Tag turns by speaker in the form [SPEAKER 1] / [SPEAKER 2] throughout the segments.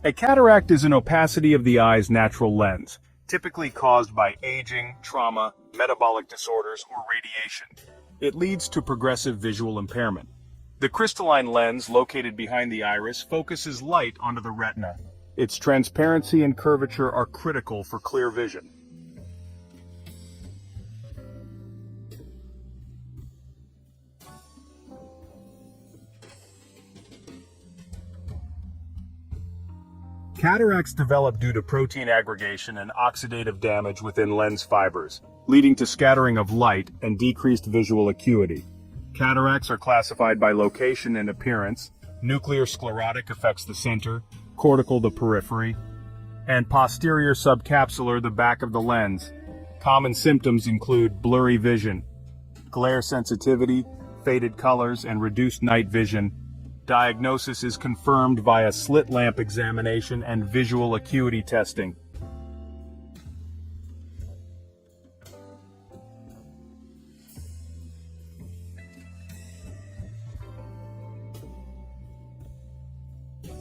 [SPEAKER 1] A cataract is an opacity of the eye's natural lens, typically caused by aging, trauma, metabolic disorders, or radiation. It leads to progressive visual impairment. The crystalline lens located behind the iris focuses light onto the retina. Its transparency and curvature are critical for clear vision. Cataracts develop due to protein aggregation and oxidative damage within lens fibers, leading to scattering of light and decreased visual acuity. Cataracts are classified by location and appearance. Nuclear sclerotic affects the center, cortical the periphery, and posterior subcapsular the back of the lens. Common symptoms include blurry vision, glare sensitivity, faded colors, and reduced night vision. Diagnosis is confirmed via slit lamp examination and visual acuity testing.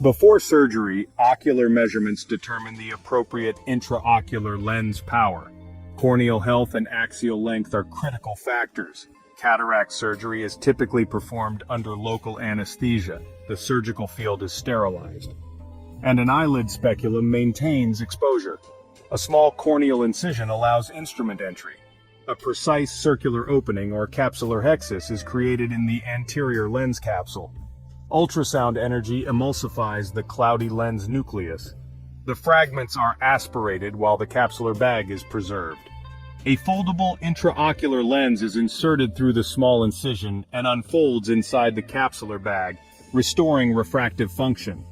[SPEAKER 1] Before surgery, ocular measurements determine the appropriate intraocular lens power. Corneal health and axial length are critical factors. Cataract surgery is typically performed under local anesthesia. The surgical field is sterilized, and an eyelid speculum maintains exposure. A small corneal incision allows instrument entry. A precise circular opening or capsular hexis is created in the anterior lens capsule. Ultrasound energy emulsifies the cloudy lens nucleus. The fragments are aspirated while the capsular bag is preserved. A foldable intraocular lens is inserted through the small incision and unfolds inside the capsular bag, restoring refractive function.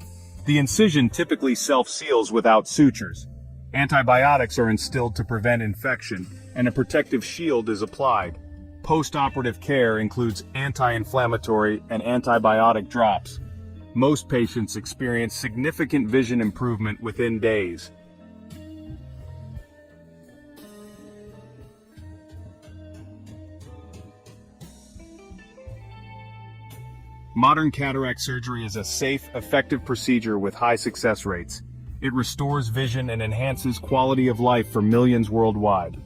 [SPEAKER 1] The incision typically self-seals without sutures. Antibiotics are instilled to prevent infection, and a protective shield is applied. Post-operative care includes anti-inflammatory and antibiotic drops. Most patients experience significant vision improvement within days. Modern cataract surgery is a safe, effective procedure with high success rates. It restores vision and enhances quality of life for millions worldwide.